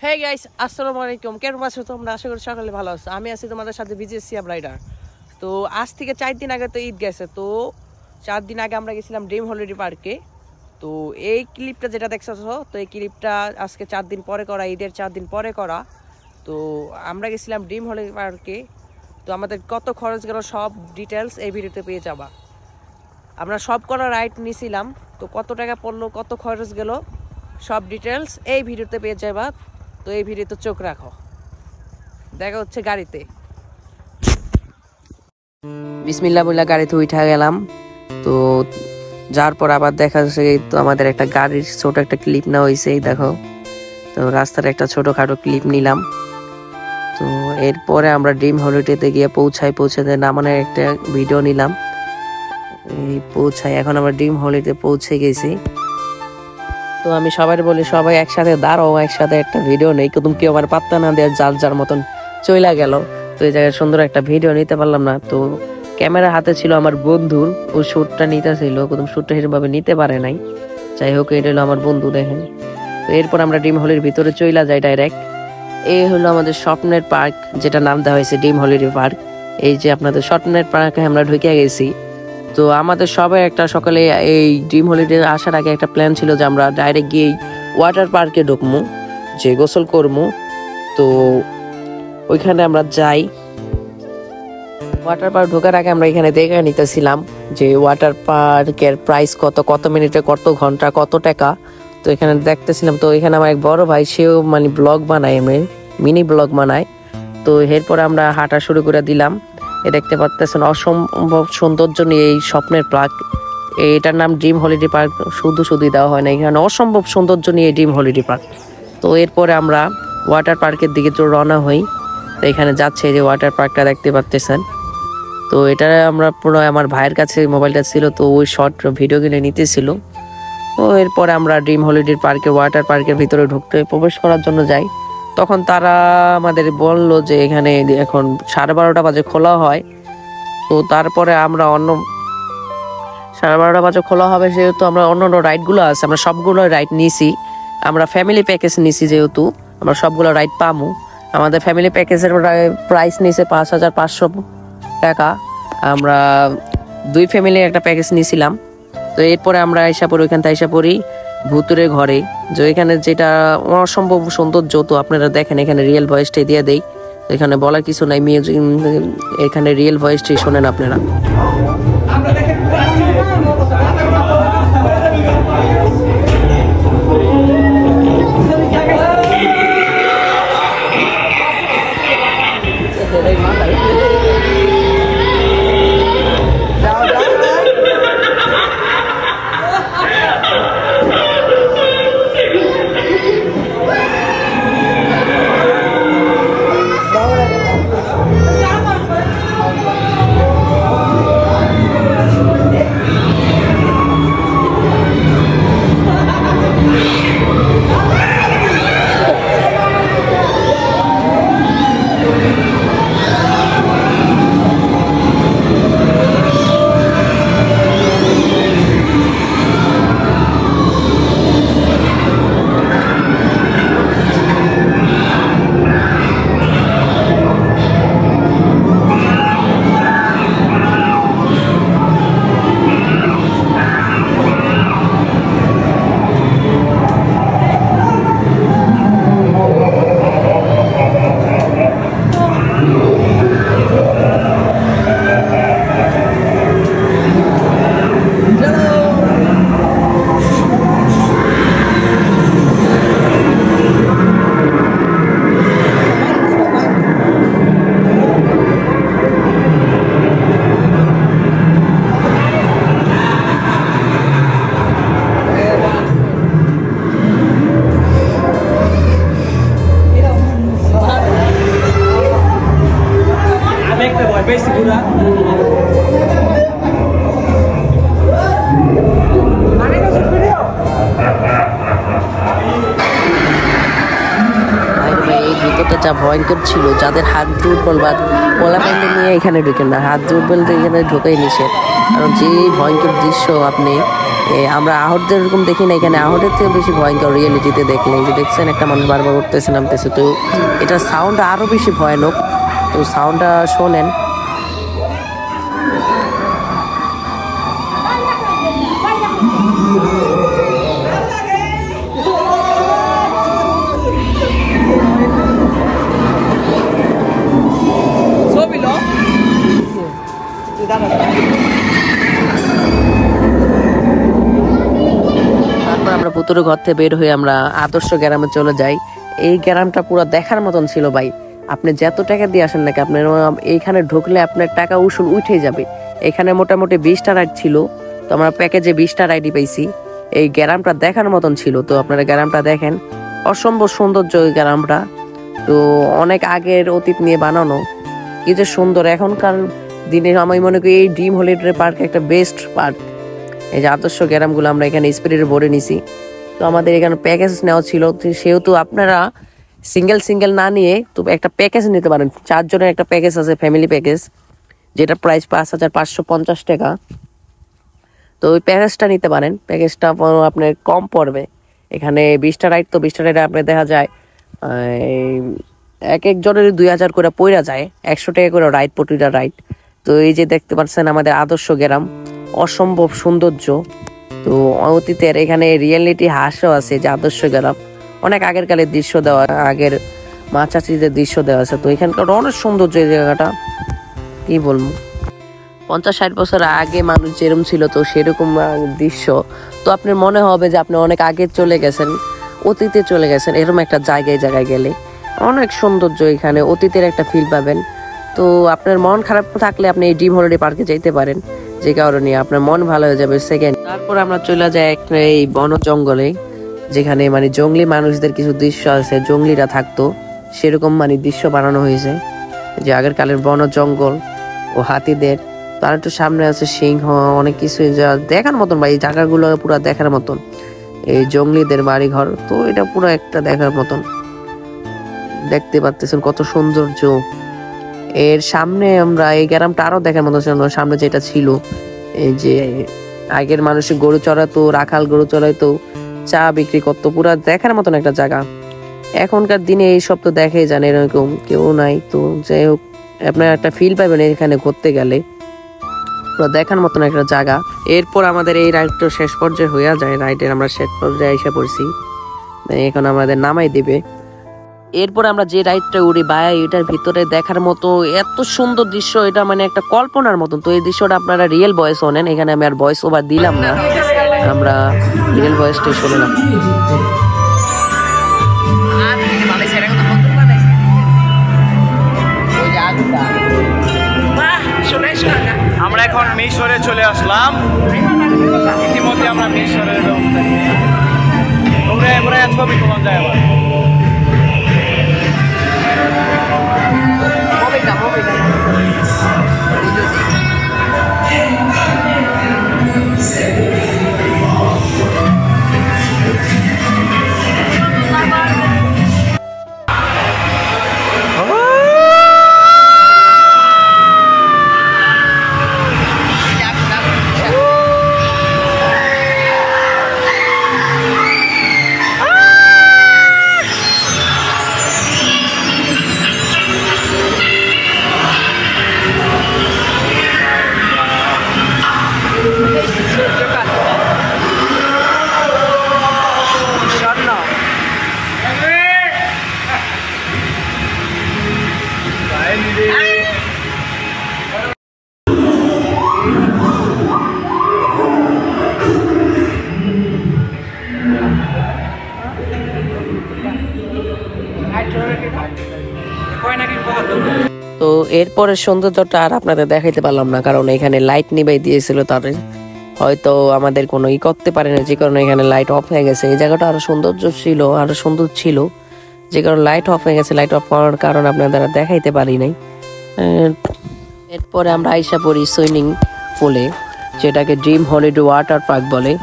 Hey guys, আসসালামু আলাইকুম। কেমন আছো তোমরা? আশা করি সকালে ভালো আছো। আমি আছি তোমাদের সাথে বিজে সিয়াব রাইডার। তো আজ থেকে 4 দিন আগে তো ঈদ গেছে। তো 4 দিন আগে আমরা গেছিলাম ড্রিম হলিডে পার্কে। তো এই ক্লিপটা যেটা দেখছো, তো এই ক্লিপটা আজকে 4 দিন পরে করা, ঈদের 4 দিন পরে করা। তো আমরা গেছিলাম ড্রিম হলিডে পার্কে। তো আমাদের কত খরচ গেল সব ডিটেলস এই ভিডিওতে পেয়ে যাবা। আমরা সব করা রাইড নিয়েছিলাম, তো কত টাকা পড়লো, কত খরচ গেল, সব ডিটেলস এই ভিডিওতে পেয়ে যাবা। তো এই ভিডিওতে চোখ রাখো। দেখা হচ্ছে গাড়িতে। বিসমিল্লাহ বলে গাড়িতে উঠা গেলাম। তো যার পর আবার দেখা যাচ্ছে তো আমাদের একটা গাড়ির ছোট একটা ক্লিপ নেওয়া হয়েছে, এই দেখো। তো রাস্তার একটা ছোটখাটো ক্লিপ নিলাম। তো এরপরে আমরা ড্রিম হলিডেতে গিয়ে পৌঁছাতে নামানোর একটা ভিডিও নিলাম। এই এখন আমরা ড্রিম হলিডে পৌঁছে গেছি। তো আমি সবাই বলি, সবাই একসাথে দাঁড়াও, একসাথে একটা ভিডিও নেই। তুমি কেউ আমার পাত্তা না দেওয়ার যার যার মতন চইলা গেল। তো এই জায়গায় সুন্দর একটা ভিডিও নিতে পারলাম না। তো ক্যামেরা হাতে ছিল আমার বন্ধুর, ও শ্যুটটা নিতে ছিল, প্রথম শ্যুটটা সেরকমভাবে নিতে পারে নাই। যাই হোক, এটা হলো আমার বন্ধু, দেখেন। তো এরপর আমরা ড্রিম হলির ভিতরে চইলা যাই ডাইরেক্ট। এই হলো আমাদের স্বপ্নের পার্ক, যেটা নাম দেওয়া হয়েছে ড্রিম হলিডে পার্ক। এই যে আপনাদের স্বপ্নের পার্কে আমরা ঢুকে গেছি। তো আমাদের সবাই একটা সকালে এই ড্রিম হলিডে আসার আগে একটা প্ল্যান ছিল যে আমরা ডাইরেক্ট গিয়ে ওয়াটার পার্কে ঢুকবো, যে গোসল করবো। তো ওইখানে আমরা যাই। ওয়াটার পার্ক ঢোকার আগে আমরা এখানে দেখে নিতেছিলাম যে ওয়াটার পার্কের প্রাইস কত, কত মিনিটে, কত ঘন্টা, কত টাকা। তো এখানে দেখতেছিলাম। তো এখানে আমার এক বড় ভাই, সেও মানে ব্লগ বানায়, মিনি ব্লগ বানায়। তো এরপরে আমরা হাঁটা শুরু করে দিলাম। দেখতে পাচ্ছেন অসম্ভব সৌন্দর্য নিয়ে এই স্বপ্নের পার্ক। এটার নাম ড্রিম হলিডে পার্ক শুধুই দেওয়া হয় না, এখানে অসম্ভব সৌন্দর্য নিয়ে ড্রিম হলিডে পার্ক। তো এরপরে আমরা ওয়াটার পার্কের দিকে তো রওনা হই। তো এখানে যাচ্ছে যে ওয়াটার পার্কটা দেখতে পাচ্ছেন। তো এটা আমরা পুরো আমার ভাইয়ের কাছে মোবাইলটা ছিল, তো ওই শর্ট ভিডিওগুলো নিতেছিল। তো এরপরে আমরা ড্রিম হলিডে পার্কে ওয়াটার পার্কের ভিতরে প্রবেশ করার জন্য যাই। তখন তারা আমাদের বললো যে এখানে এখন 12:30 বাজে খোলা হয়। তো তারপরে আমরা 12:30 বাজে খোলা হবে, যেহেতু আমরা অন্য রাইডগুলো আছে, আমরা সবগুলো রাইড নিয়েছি। আমরা ফ্যামিলি প্যাকেজ নিয়েছি, যেহেতু আমরা সবগুলো রাইড পামু। আমাদের ফ্যামিলি প্যাকেজের প্রাইস নিয়েছে 5,500 টাকা। আমরা 2 ফ্যামিলির একটা প্যাকেজ নিয়েছিলাম। তো এরপরে আমরা ওইখান থেকে আইসা পড়ি ভুতুরে ঘরে, যে এখানে যেটা অসম্ভব সৌন্দর্য। তো আপনারা দেখেন, এখানে রিয়েল ভয়েসটাই দিয়ে দেই, এখানে বলার কিছু নাই, মিউজিক এখানে রিয়েল ভয়েসটাই শোনেন আপনারা। যা ভয়ঙ্কর ছিল, যাদের হাত দুর্বল বা পোলাপানদের নিয়ে এখানে ঢুকেন না, হাত দুর্বল এখানে ঢোকাই নিষেধ। কারণ যে ভয়ঙ্কর দৃশ্য আপনি আমরা আহতদের এরকম দেখি না, এখানে আহতের থেকে বেশি ভয়ঙ্কর রিয়েলিটিতে দেখলে। এই যে দেখছেন একটা মানুষ বারবার উঠতেছে নামতেছে, তো এটা সাউন্ড আরো বেশি ভয়ানক। তো সাউন্ডটা শোনেন। তারপর আমরা পুতুরের ঘর থেকে বের হয়ে আমরা আদর্শ গ্রামে চলে যাই। এই গ্রামটা পুরো দেখার মতন ছিল ভাই। আপনি যত টাকা দিয়ে আসেন নাকি, আপনার এইখানে ঢুকলে আপনার টাকা উসুল উঠে যাবে। এখানে মোটামুটি 20টা রাইড ছিল, তো আমরা প্যাকেজে 20টা রাইডই পাইছি। এই গ্রামটা দেখার মতন ছিল। তো আপনারা গ্রামটা দেখেন, অসম্ভব সৌন্দর্য এই গ্রামটা। তো অনেক আগের অতীত নিয়ে বানানো, কি যে সুন্দর। এখনকার দিনে আমি মনে করি এই ড্রিম হলিডে পার্ক একটা বেস্ট পার্ক। এই যে আদর্শ গ্রামগুলো আমরা এখানে স্পিরিট ভরে নিছি। তো আমাদের এখানে প্যাকেজ নেওয়া ছিল, সেহেতু আপনারা সিঙ্গেল না নিয়ে তো একটা প্যাকেজ নিতে পারেন। 4 জনের একটা প্যাকেজ আছে, ফ্যামিলি প্যাকেজ, যেটা প্রাইস 5,550 টাকা। তো ওই প্যাকেজটা নিতে পারেন, প্যাকেজটা আপনার কম পড়বে। এখানে 20টা রাইড, তো 20টা রাইডে আপনার দেখা যায় এক জনের 2000 করে পড়া যায়, 100 টাকা করে রাইড, প্রতিটা রাইড। তো এই যে দেখতে পাচ্ছেন আমাদের আদর্শ গ্রাম, অসম্ভব সৌন্দর্য। তো অতীতের এখানে রিয়েলিটি হাসও আছে, যে আদর্শ গ্রাম অনেক আগের কালের দৃশ্য দেওয়া, আগের মা চাচিদের দৃশ্য দেওয়া আছে। তো এখানকার অনেক সৌন্দর্য এই জায়গাটা, কি বলবো। 50-60 বছর আগে মানুষ যেরকম ছিল, তো সেরকম দৃশ্য। তো আপনার মনে হবে যে আপনি অনেক আগে চলে গেছেন, অতীতে চলে গেছেন। এরকম একটা জায়গায় গেলে অনেক সৌন্দর্য, এখানে অতীতের একটা ফিল পাবেন। তো আপনার মন খারাপ থাকলে আপনি এই ড্রিম হলিডে পার্কে যেতে পারেন, যে কারণে আপনার মন ভালো হয়ে যাবে। সেকেন্ড, তারপর আমরা চলে যাই একটা এই বন জঙ্গলে, যেখানে মানে জঙ্গলি মানুষদের কিছু দৃশ্য আছে, জঙ্গলিরা থাকতো সেরকম মানে দৃশ্য বানানো হয়েছে, যে আগের কালের বন জঙ্গল ও হাতিদের। তার একটু সামনে আছে সিংহ, অনেক কিছু যা দেখার মতন ভাই। এই জায়গাগুলো পুরো দেখার মতন, এই জঙ্গলিদের বাড়ি ঘর, তো এটা পুরো একটা দেখার মতন। দেখতে পাচ্ছেন কত সৌন্দর্য। এর সামনে আমরা এই গ্রামটা আরো দেখার মতো ছিল। সামনে যেটা ছিল, এই যে আগের মানুষ গরু চড়াতো, রাখাল গরু চড়াইতো, চা বিক্রি করতো, পুরো দেখার মতন একটা জায়গা। এখনকার দিনে এইসব তো দেখাই জানে, এরকম কেউ নাই। তো যাই হোক, আপনার একটা ফিল পাবেন এখানে ঘুরতে গেলে, পুরো দেখার মতন একটা জায়গা। এরপর আমাদের এই রাইডটা শেষ পর্যায়ে হয়ে যায়, রাইডের আমরা শেষ পর্যায়ে এসে পড়ছি। এখন আমাদের নামাই দিবে। এরপর আমরা যে রাইডটা উড়ি ভাই, এটার ভিতরে দেখার মতো এত সুন্দর দৃশ্য, এটা মানে একটা কল্পনার মতন। তো এই দৃশ্যটা আপনারা রিয়েল ভয়েস শোনেন, এখানে আমি আর ভয়েস ওভার দিলাম না, আমরা রিয়েল ভয়েসটাই শুনলাম। আমরা এখন মিশরে চলে আসলাম। ইতিমধ্যে আমরা মিশরের ব্যবস্থা নিয়ে ছবি তোলা যায় আবার। তো এরপরের সৌন্দর্যটা আর আপনাদের দেখাইতে পারলাম না, কারণ এখানে লাইট নিভাই দিয়েছিল তাদের, হয়তো আমাদের কোনো করতে পারে না, যে কারণে এখানে লাইট অফ হয়ে গেছে। এই জায়গাটা আরো সৌন্দর্য ছিল, আরো সুন্দর ছিল, যে কারণে লাইট অফ হয়ে গেছে। লাইট অফ করার কারণে আপনাদের দেখাইতে পারি নাই। এরপরে আমরা আইসা পড়ি সুইমিং পুলে, যেটাকে ড্রিম হলিডে ওয়াটার পার্ক বলে।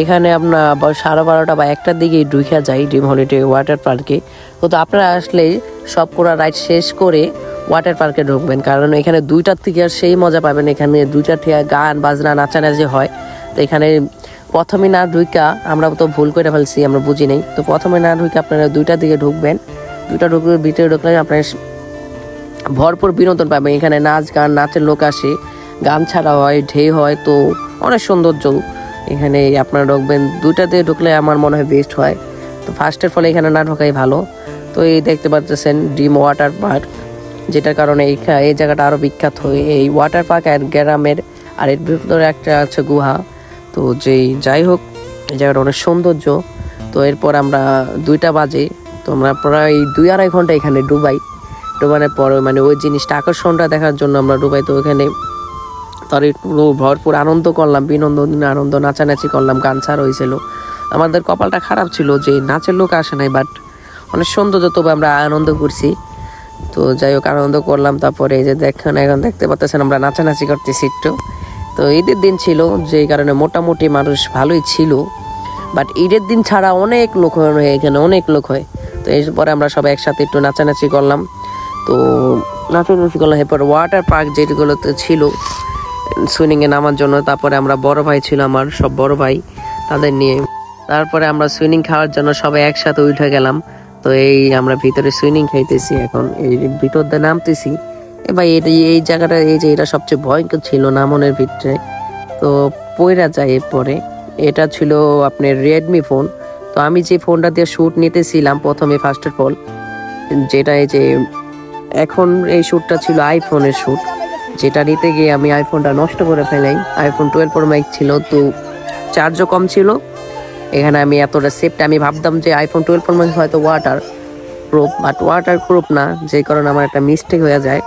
এখানে আপনার 12:30 বা 1টার দিকে ঢুকা যায় ড্রিম হলিডে ওয়াটার পার্কে। তো আপনারা আসলে সব পুরো রাইড শেষ করে ওয়াটার পার্কে ঢুকবেন, কারণ এখানে 2টার থেকে আর সেই মজা পাবেন। এখানে 2টার থেকে গান বাজনা নাচানাচি হয়। তো এখানে প্রথমে না ঢুকা আমরা তো ভুল করে ফেলছি, আমরা বুঝি নাই। তো প্রথমে না ঢুকে আপনারা 2টার দিকে ঢুকবেন, 2টা ঢুকবে, ভিতরে ঢুকলে আপনার ভরপুর বিনোদন পাবেন। এখানে নাচ গান, নাচের লোক আসে, গান ছাড়া হয়, ঢেউ হয়, তো অনেক সৌন্দর্য এখানে। আপনারা ঢুকবেন 2টা দিয়ে ঢুকলে আমার মনে হয় বেস্ট হয়। তো ফার্স্টের ফলে এখানে না ঢোকাই ভালো। তো এই দেখতে পাচ্ছেন ড্রিম ওয়াটার পার্ক, যেটার কারণে এই জায়গাটা আরও বিখ্যাত হয়। এই ওয়াটার পার্ক আর গ্রামের, আর এর ভিতরে একটা আছে গুহা। তো যাই হোক, এই জায়গাটা অনেক সৌন্দর্য। তো এরপর আমরা 2টা বাজে, তো আমরা প্রায় 2-2.5 ঘন্টা এখানে ডুবানোর পর মানে ওই জিনিসটা, আকর্ষণটা দেখার জন্য আমরা ডুবাই। তো ওখানে তার পুরো ভরপুর আনন্দ করলাম, আনন্দ নাচানাচি করলাম, গান ছাড়া হয়েছিল। আমাদের কপালটা খারাপ ছিল যে নাচের লোক আসে নাই, বাট অনেক সৌন্দর্য, তবে আমরা আনন্দ করছি। তো যাই হোক, আনন্দ করলাম। তারপরে এই যে দেখেন, এখন দেখতে পাচ্ছেন আমরা নাচানাচি করতেছি একটু। তো ঈদের দিন ছিল, যেই কারণে মোটামুটি মানুষ ভালোই ছিল, বাট ঈদের দিন ছাড়া অনেক লোক হয় এখানে, অনেক লোক হয়। তো এরপরে আমরা সবাই একসাথে একটু নাচানাচি করলাম। তো নাচানাচি করলাম, এরপর ওয়াটার পার্ক যেগুলোতে ছিল সুইমিংয়ে নামার জন্য, তারপরে আমরা বড় ভাই ছিল আমার, সব বড় ভাই, তাদের নিয়ে তারপরে আমরা সুইমিং খাওয়ার জন্য সবাই একসাথে উঠে গেলাম। তো এই আমরা ভিতরে সুইমিং খাইতেছি, এখন এই ভিতর দিয়ে নামতেছি। ভাই এই জায়গাটা, এই যে এটা সবচেয়ে ভয়ঙ্কর ছিল নামনের ভিতরে, তো পয়রা যায়। এরপরে এটা ছিল আপনার রেডমি ফোন। তো আমি যে ফোনটা দিয়ে শ্যুট নিতেছিলাম প্রথমে, ফার্স্ট অফ অল যেটা, এই যে এখন এই শ্যুটটা ছিল আইফোনের শ্যুট, যেটা নিতে গিয়ে আমি আইফোনটা নষ্ট করে ফেলাই। আইফোন 12 প্রো ম্যাক্স ছিল, তো চার্জও কম ছিল। এখানে আমি এতটা সেফটি, আমি ভাবতাম যে আইফোন 12 প্রো ম্যাক্স হয়তো water proof, but water proof না, যে কারণে আমার একটা মিস্টেক হয়ে যায়,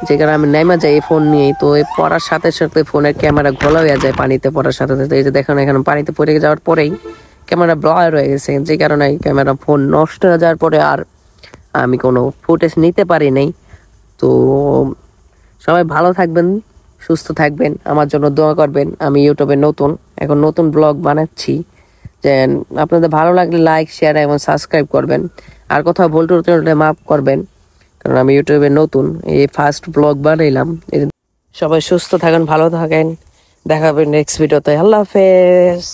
যে কারণে আমি নেমে যাই এই ফোন নিয়েই। তো এই পড়ার সাথে সাথে ফোনের ক্যামেরা ঘোলা হয়ে যায় পানিতে পড়ার সাথে সাথে। এই যে দেখেন, এখানে পানিতে পড়ে যাওয়ার পরেই ক্যামেরা ব্লার হয়ে গেছে, যে কারণে ক্যামেরা ফোন নষ্ট হয়ে যাওয়ার পরে আর আমি কোনো ফুটেজ নিতে পারি নাই। তো সবাই ভালো থাকবেন, সুস্থ থাকবেন, আমার জন্য দোয়া করবেন। আমি ইউটিউবে এখন নতুন ব্লগ বানাচ্ছি, যে আপনাদের ভালো লাগলে লাইক, শেয়ার এবং সাবস্ক্রাইব করবেন। আর কোথাও ভুল টুল হলে মাফ করবেন, কারণ আমি ইউটিউবে নতুন, এই ফার্স্ট ব্লগ বানাইলাম। সবাই সুস্থ থাকেন, ভালো থাকেন, দেখা হবে নেক্সট ভিডিওতে। আল্লাহ হাফেজ।